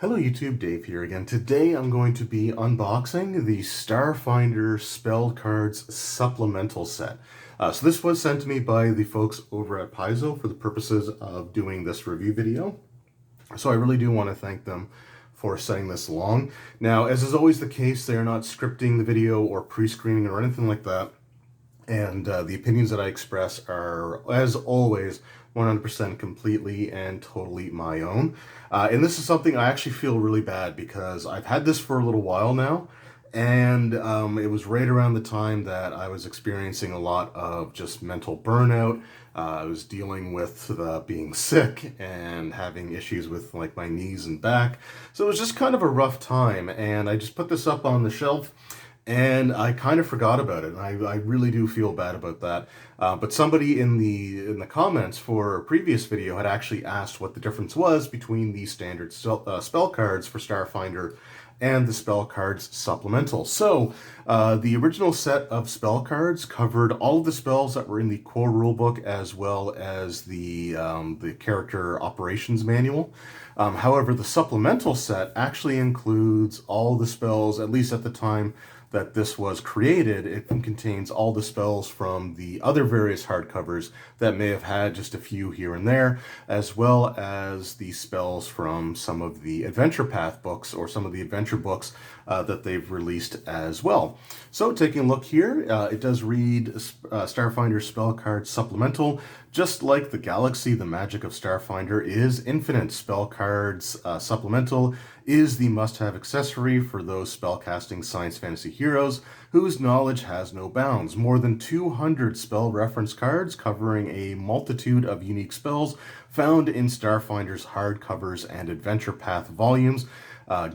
Hello YouTube, Dave here again. Today I'm going to be unboxing the Starfinder Spell Cards Supplemental Set. So this was sent to me by the folks over at Paizo for the purposes of doing this review video. So I really do want to thank them for sending this along. Now, as is always the case, they are not scripting the video or pre-screening or anything like that. And the opinions that I express are, as always, 100% completely and totally my own. And this is something I actually feel really bad because I've had this for a little while now. And it was right around the time that I was experiencing a lot of just mental burnout. I was dealing with being sick and having issues with like my knees and back. So it was just kind of a rough time. And I just put this up on the shelf. And I kind of forgot about it, and I really do feel bad about that. But somebody in the comments for a previous video had actually asked what the difference was between the standard spell cards for Starfinder and the spell cards supplemental. So the original set of spell cards covered all of the spells that were in the core rulebook as well as the character operations manual. However, the supplemental set actually includes all the spells, at least at the time that this was created. It contains all the spells from the other various hardcovers that may have had just a few here and there, as well as the spells from some of the Adventure Path books or some of the adventure books that they've released as well. So taking a look here, it does read Starfinder Spell Card Supplemental. Just like the Galaxy, the magic of Starfinder is infinite. Spell Cards Supplemental is the must-have accessory for those spellcasting science fantasy heroes whose knowledge has no bounds. More than 200 spell reference cards covering a multitude of unique spells found in Starfinder's hardcovers and Adventure Path volumes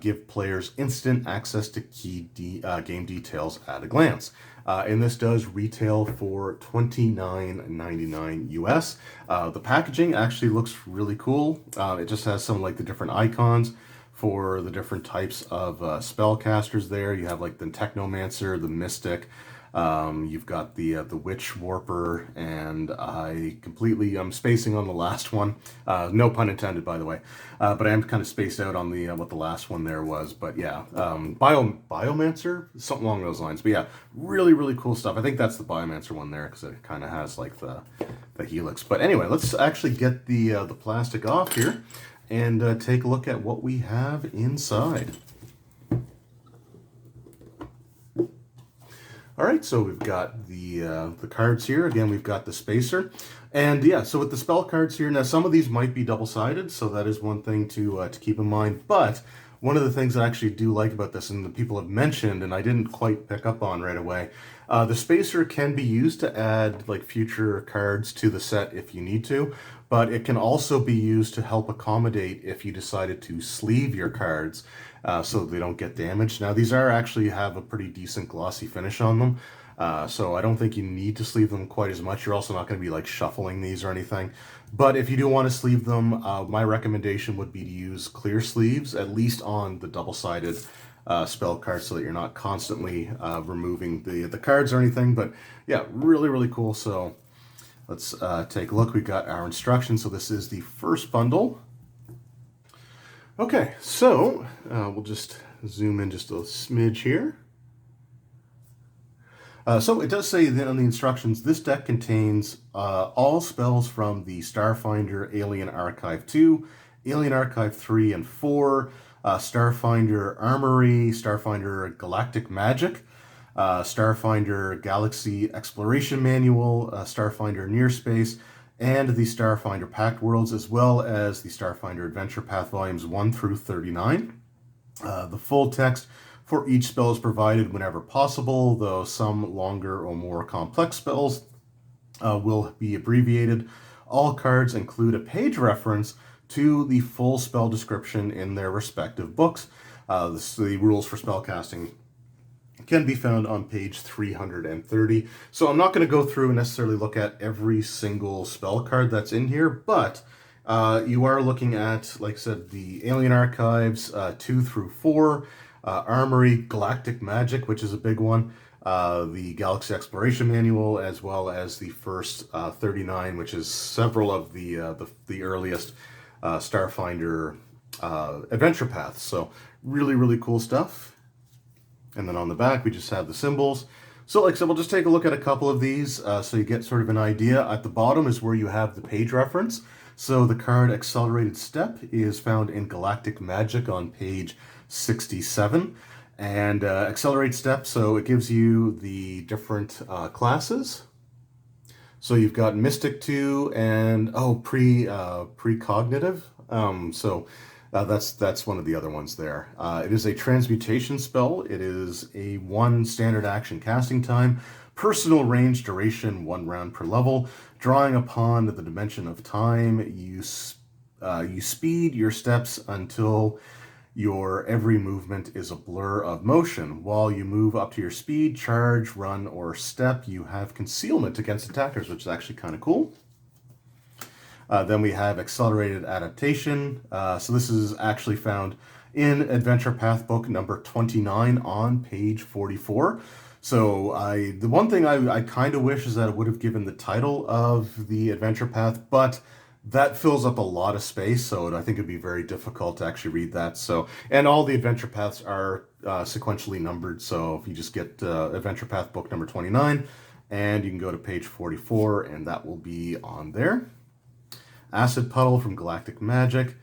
give players instant access to key game details at a glance. And this does retail for $29.99 US. The packaging actually looks really cool. It just has some like the different icons for the different types of spellcasters there. You have like the Technomancer, the Mystic, you've got the Witch Warper, and I'm spacing on the last one. No pun intended, by the way. But I am kind of spaced out on the what the last one there was. But yeah, Biomancer, something along those lines. But yeah, really, really cool stuff. I think that's the Biomancer one there because it kind of has like the helix. But anyway, let's actually get the plastic off here and take a look at what we have inside. All right, so we've got the cards here. Again, we've got the spacer. And yeah, so with the spell cards here, now some of these might be double-sided, so that is one thing to keep in mind. But one of the things I actually do like about this, and the people have mentioned, and I didn't quite pick up on right away, the spacer can be used to add like future cards to the set if you need to, but it can also be used to help accommodate if you decided to sleeve your cards so they don't get damaged. Now these actually have a pretty decent glossy finish on them, so I don't think you need to sleeve them quite as much. You're also not going to be like shuffling these or anything. But if you do want to sleeve them, my recommendation would be to use clear sleeves, at least on the double-sided spell cards, so that you're not constantly removing the cards or anything. But yeah, really, really cool. So let's take a look. We've got our instructions. So this is the first bundle. Okay, so we'll just zoom in just a smidge here. So it does say on the instructions, this deck contains all spells from the Starfinder Alien Archive 2, Alien Archive 3 and 4, Starfinder Armory, Starfinder Galactic Magic, Starfinder Galaxy Exploration Manual, Starfinder Near Space, and the Starfinder Pact Worlds, as well as the Starfinder Adventure Path Volumes 1 through 39. The full text for each spell is provided whenever possible, though some longer or more complex spells will be abbreviated. All cards include a page reference to the full spell description in their respective books. The rules for spellcasting can be found on page 330. So I'm not going to go through and necessarily look at every single spell card that's in here, but you are looking at, like I said, the Alien Archives 2 through 4, Armory, Galactic Magic, which is a big one, the Galaxy Exploration Manual, as well as the first 39, which is several of the earliest Starfinder adventure paths. So really, really cool stuff. And then on the back, we just have the symbols. So like I said, we'll just take a look at a couple of these so you get sort of an idea. At the bottom is where you have the page reference. So the card Accelerated Step is found in Galactic Magic on page 67. And Accelerate Step, so it gives you the different classes. So you've got Mystic 2 and, Precognitive. That's one of the other ones there. It is a transmutation spell. It is a 1 standard action casting time, personal range duration 1 round per level. Drawing upon the dimension of time, you speed your steps until your every movement is a blur of motion. While you move up to your speed, charge, run, or step, you have concealment against attackers, which is actually kind of cool. Then we have Accelerated Adaptation. So this is actually found in Adventure Path book number 29 on page 44. So the one thing I kind of wish is that it would have given the title of the Adventure Path, but that fills up a lot of space, so I think it'd be very difficult to actually read that. So, and all the Adventure Paths are sequentially numbered, so if you just get Adventure Path book number 29, and you can go to page 44, and that will be on there. Acid Puddle from Galactic Magic.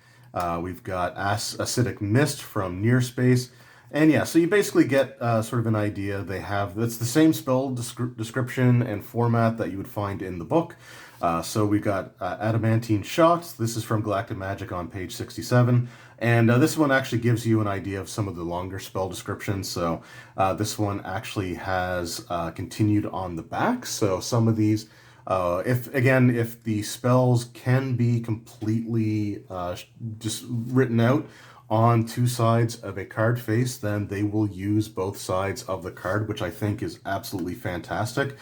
We've got Acidic Mist from Near Space. And yeah, so you basically get sort of an idea. It's the same spell description and format that you would find in the book. So we've got Adamantine Shot. This is from Galactic Magic on page 67. And this one actually gives you an idea of some of the longer spell descriptions. So this one actually has continued on the back. So some of these, if the spells can be completely just written out on 2 sides of a card face, then they will use both sides of the card, which I think is absolutely fantastic.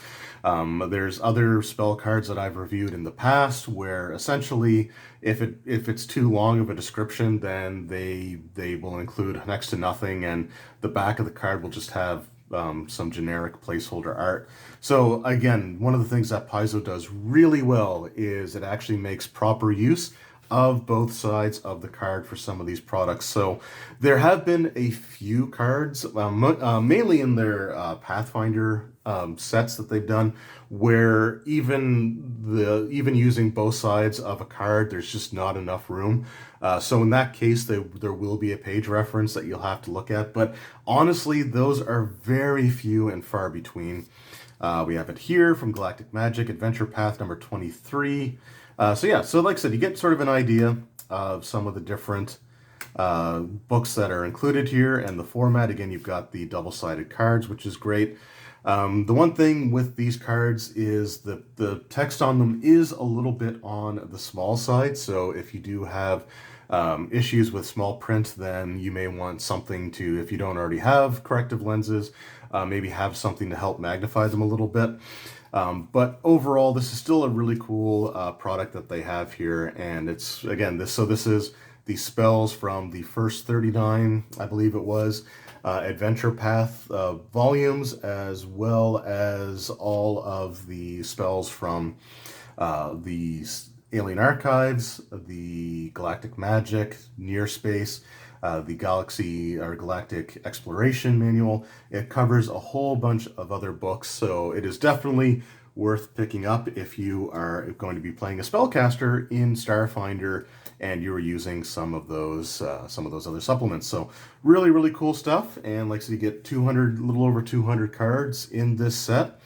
There's other spell cards that I've reviewed in the past where essentially if it's too long of a description, then they will include next to nothing, and the back of the card will just have some generic placeholder art. So again, one of the things that Paizo does really well is it actually makes proper use of both sides of the card for some of these products. So there have been a few cards, mainly in their Pathfinder sets that they've done, where even using both sides of a card, there's just not enough room. So in that case, there will be a page reference that you'll have to look at. But honestly, those are very few and far between. We have it here from Galactic Magic, Adventure Path number 23. So like I said, you get sort of an idea of some of the different books that are included here, and the format. Again, you've got the double-sided cards, which is great. The one thing with these cards is the text on them is a little bit on the small side, so if you do have issues with small print, then you may want something to, if you don't already have corrective lenses, maybe have something to help magnify them a little bit. But overall, this is still a really cool product that they have here, and it's, again, this is the spells from the first 39, I believe it was, Adventure Path volumes, as well as all of the spells from the Alien Archives, the Galactic Magic, Near Space, the Galaxy or Galactic Exploration Manual. It covers a whole bunch of other books, so it is definitely worth picking up if you are going to be playing a spellcaster in Starfinder and you're using some of those other supplements. So really, really cool stuff. And like I said, you get a little over 200 cards in this set.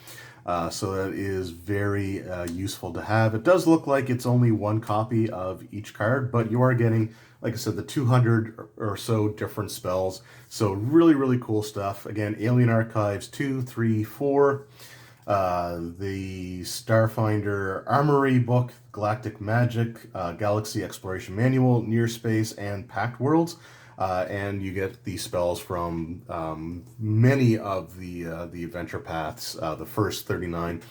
So that is very useful to have. It does look like it's only 1 copy of each card, but you are getting, like I said, the 200 or so different spells. So really, really cool stuff. Again, Alien Archives 2, 3, 4. The Starfinder Armory book, Galactic Magic, Galaxy Exploration Manual, Near Space, and Packed Worlds. And you get the spells from many of the Adventure Paths, the first 39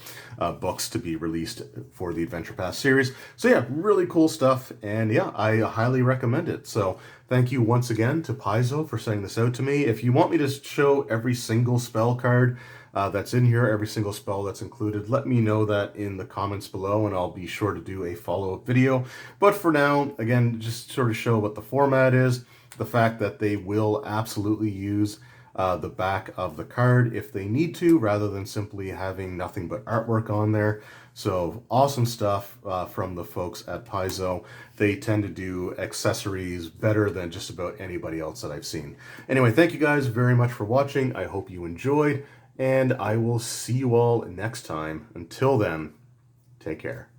books to be released for the Adventure Path series. So yeah, really cool stuff, and yeah, I highly recommend it. So thank you once again to Paizo for sending this out to me. If you want me to show every single spell card that's in here, every single spell that's included. Let me know that in the comments below, and I'll be sure to do a follow-up video. But for now, again, just sort of show what the format is, the fact that they will absolutely use the back of the card if they need to, rather than simply having nothing but artwork on there. So awesome stuff from the folks at Paizo. They tend to do accessories better than just about anybody else that I've seen. Anyway, thank you guys very much for watching. I hope you enjoyed, and I will see you all next time. Until then, take care.